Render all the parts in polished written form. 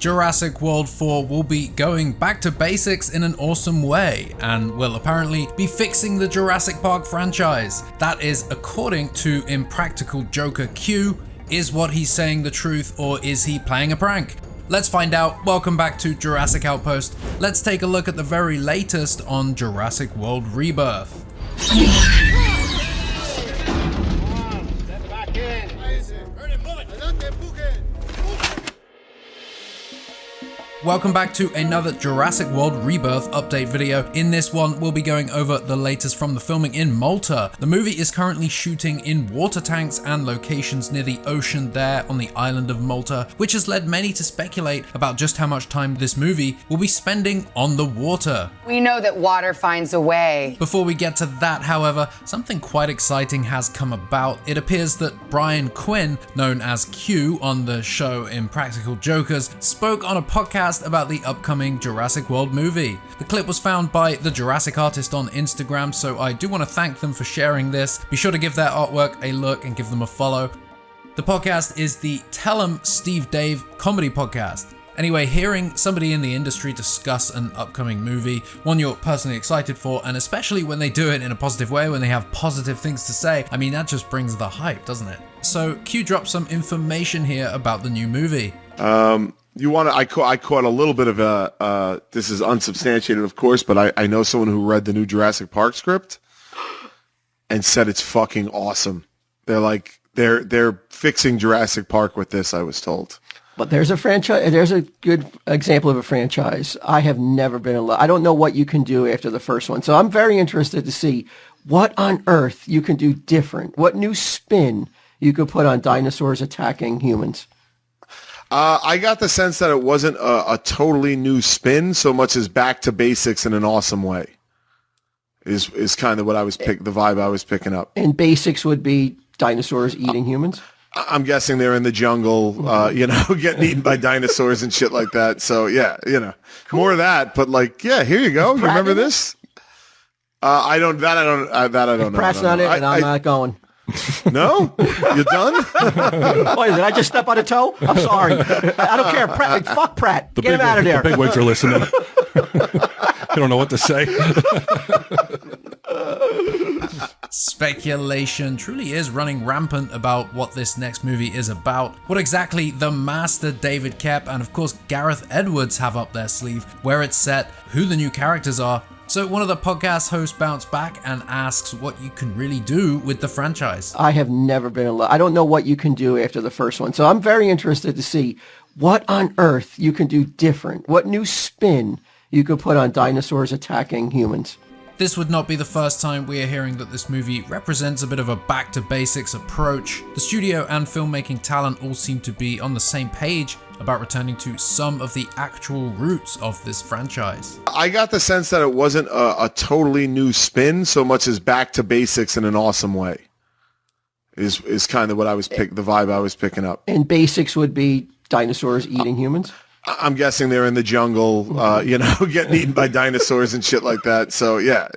Jurassic World 4 will be going back to basics in an awesome way and will apparently be fixing the Jurassic Park franchise. That is according to Impractical Joker Q. Is what he's saying the truth, or is he playing a prank? Let's find out. Welcome back to Jurassic Outpost. Let's take a look at the very latest on Jurassic World Rebirth. Welcome back to another Jurassic World Rebirth update video. In this one, we'll be going over the latest from the filming in Malta. The movie is currently shooting in water tanks and locations near the ocean there on the island of Malta, which has led many to speculate about just how much time this movie will be spending on the water. We know that water finds a way. Before we get to that, however, something quite exciting has come about. It appears that Brian Quinn, known as Q on the show Impractical Jokers, spoke on a podcast about the upcoming Jurassic World movie. The clip was found by thejurassicartist on Instagram, so I do want to thank them for sharing this. Be sure to give their artwork a look and give them a follow. The podcast is the Tell 'em Steve Dave comedy podcast. Anyway, hearing somebody in the industry discuss an upcoming movie, one you're personally excited for, and especially when they do it in a positive way, when they have positive things to say, I mean, that just brings the hype, doesn't it? So Q dropped some information here about the new movie. I caught a little bit of this is unsubstantiated, of course, but I know someone who read the new Jurassic Park script and said it's fucking awesome. They're fixing Jurassic Park with this, I was told. But there's a franchise. There's a good example of a franchise. I have never been in love. I don't know what you can do after the first one. So I'm very interested to see what on earth you can do different. What new spin you could put on dinosaurs attacking humans. I got the sense that it wasn't a totally new spin so much as back to basics in an awesome way. Is kind of what I was the vibe I was picking up. And basics would be dinosaurs eating humans? I'm guessing they're in the jungle, getting eaten by dinosaurs and shit like that. So yeah, cool. More of that. But here you go. You remember this? I don't know. Pratt's not in, and I'm not going. No? You done? Wait, did I just step on a toe? I'm sorry. I don't care. Pratt, fuck Pratt. Get him out of there. The big wigs are listening. They don't know what to say. Speculation truly is running rampant about what this next movie is about. What exactly the master David Koepp and of course Gareth Edwards have up their sleeve, where it's set, who the new characters are. So one of the podcast hosts bounced back and asks what you can really do with the franchise. I have never been in love. I don't know what you can do after the first one. So I'm very interested to see what on earth you can do different. What new spin you could put on dinosaurs attacking humans. This would not be the first time we are hearing that this movie represents a bit of a back to basics approach. The studio and filmmaking talent all seem to be on the same page about returning to some of the actual roots of this franchise. I got the sense that it wasn't a totally new spin so much as back to basics in an awesome way. Is kind of what I was the vibe I was picking up. And basics would be dinosaurs eating humans? I'm guessing they're in the jungle, getting eaten by dinosaurs and shit like that. So yeah,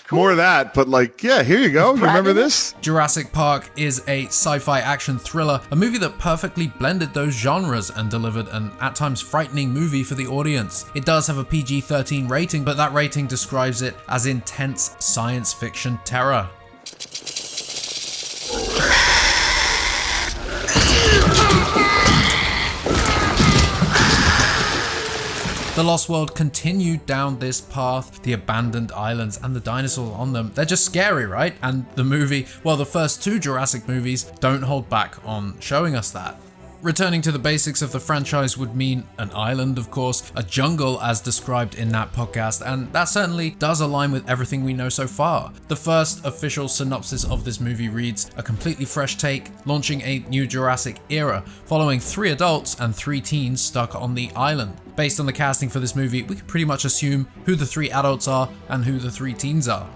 cool. More of that. But here you go. You remember this? Jurassic Park is a sci-fi action thriller, a movie that perfectly blended those genres and delivered an at times frightening movie for the audience. It does have a PG-13 rating, but that rating describes it as intense science fiction terror. The Lost World continued down this path. The abandoned islands and the dinosaurs on them, they're just scary, right? And the movie, well, the first two Jurassic movies don't hold back on showing us that. Returning to the basics of the franchise would mean an island, of course, a jungle as described in that podcast, and that certainly does align with everything we know so far. The first official synopsis of this movie reads, a completely fresh take, launching a new Jurassic era, following 3 adults and 3 teens stuck on the island. Based on the casting for this movie, we can pretty much assume who the 3 adults are and who the 3 teens are.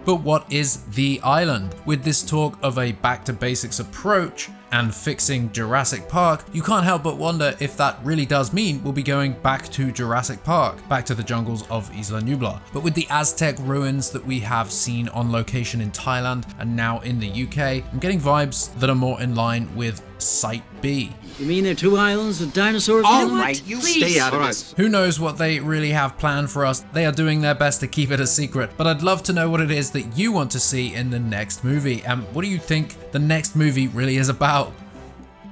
But what is the island? With this talk of a back to basics approach and fixing Jurassic Park, you can't help but wonder if that really does mean we'll be going back to Jurassic Park, back to the jungles of Isla Nublar. But with the Aztec ruins that we have seen on location in Thailand and now in the UK, I'm getting vibes that are more in line with Site B. You mean there are 2 islands with dinosaurs? All right, you stay out of this. Who knows what they really have planned for us? They are doing their best to keep it a secret, but I'd love to know what it is that you want to see in the next movie, and what do you think the next movie really is about?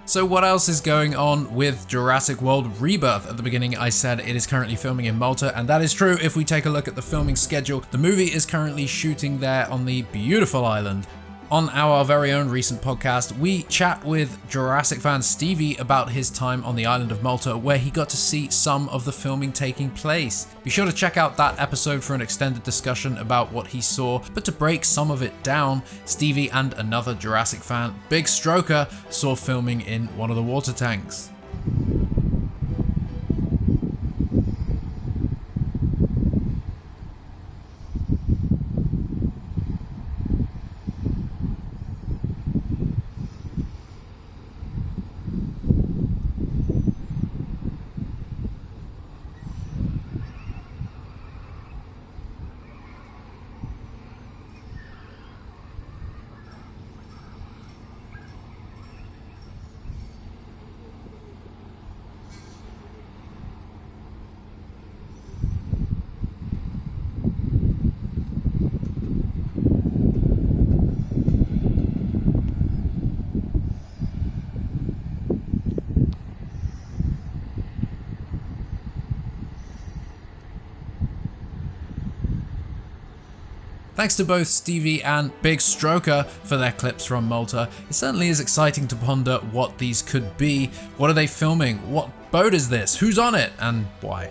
So what else is going on with Jurassic World Rebirth? At the beginning I said it is currently filming in Malta, and that is true. If we take a look at the filming schedule, the movie is currently shooting there on the beautiful island. On our very own recent podcast, we chat with Jurassic fan Stevie about his time on the island of Malta, where he got to see some of the filming taking place. Be sure to check out that episode for an extended discussion about what he saw, but to break some of it down, Stevie and another Jurassic fan, Big Stroker, saw filming in one of the water tanks. Thanks to both Stevie and Big Stroker for their clips from Malta. It certainly is exciting to ponder what these could be. What are they filming? What boat is this? Who's on it? And why?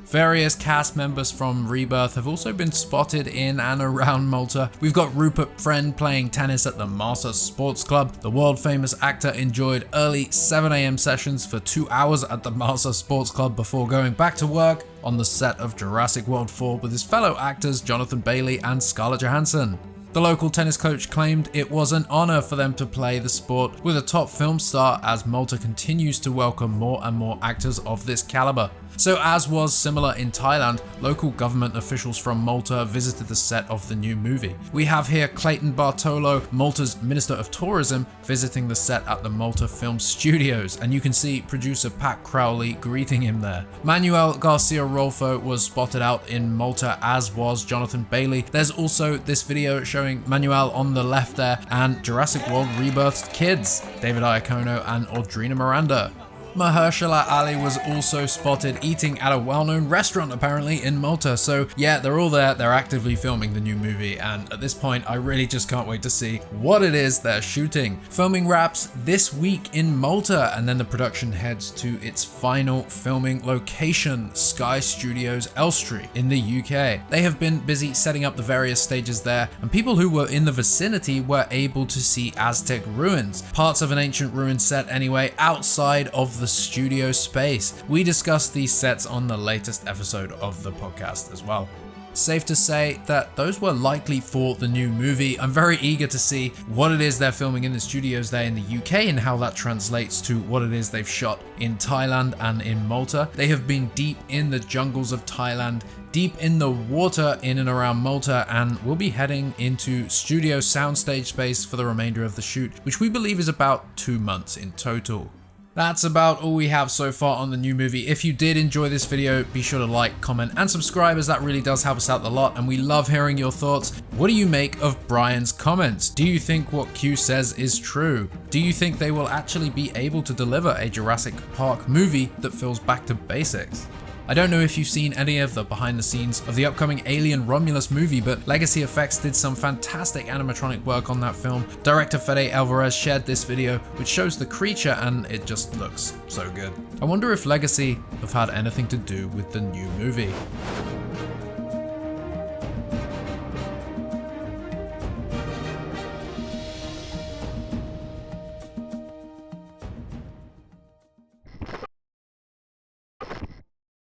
Various cast members from Rebirth have also been spotted in and around Malta. We've got Rupert Friend playing tennis at the Marsa Sports Club. The world famous actor enjoyed early 7 AM sessions for 2 hours at the Marsa Sports Club before going back to work on the set of Jurassic World 4 with his fellow actors Jonathan Bailey and Scarlett Johansson. The local tennis coach claimed it was an honor for them to play the sport with a top film star, as Malta continues to welcome more and more actors of this caliber. So as was similar in Thailand, local government officials from Malta visited the set of the new movie. We have here Clayton Bartolo, Malta's Minister of Tourism, visiting the set at the Malta Film Studios, and you can see producer Pat Crowley greeting him there. Manuel Garcia Rolfo was spotted out in Malta, as was Jonathan Bailey. There's also this video showing Manuel on the left there, and Jurassic World Rebirth's kids, David Iacono and Audrina Miranda. Mahershala Ali was also spotted eating at a well-known restaurant apparently in Malta. So yeah, they're all there, they're actively filming the new movie, and at this point I really just can't wait to see what it is they're shooting. Filming wraps this week in Malta, and then the production heads to its final filming location, Sky Studios Elstree in the UK. They have been busy setting up the various stages there, and people who were in the vicinity were able to see Aztec ruins, parts of an ancient ruin set anyway, outside of the studio space. We discussed these sets on the latest episode of the podcast as well. Safe to say that those were likely for the new movie. I'm very eager to see what it is they're filming in the studios there in the UK and how that translates to what it is they've shot in Thailand and in Malta. They have been deep in the jungles of Thailand, deep in the water in and around Malta, and we'll be heading into studio soundstage space for the remainder of the shoot, which we believe is about 2 months in total. That's about all we have so far on the new movie. If you did enjoy this video, be sure to like, comment, and subscribe, as that really does help us out a lot, and we love hearing your thoughts. What do you make of Brian's comments? Do you think what Q says is true? Do you think they will actually be able to deliver a Jurassic Park movie that feels back to basics? I don't know if you've seen any of the behind the scenes of the upcoming Alien Romulus movie, but Legacy Effects did some fantastic animatronic work on that film. Director Fede Alvarez shared this video, which shows the creature, and it just looks so good. I wonder if Legacy have had anything to do with the new movie.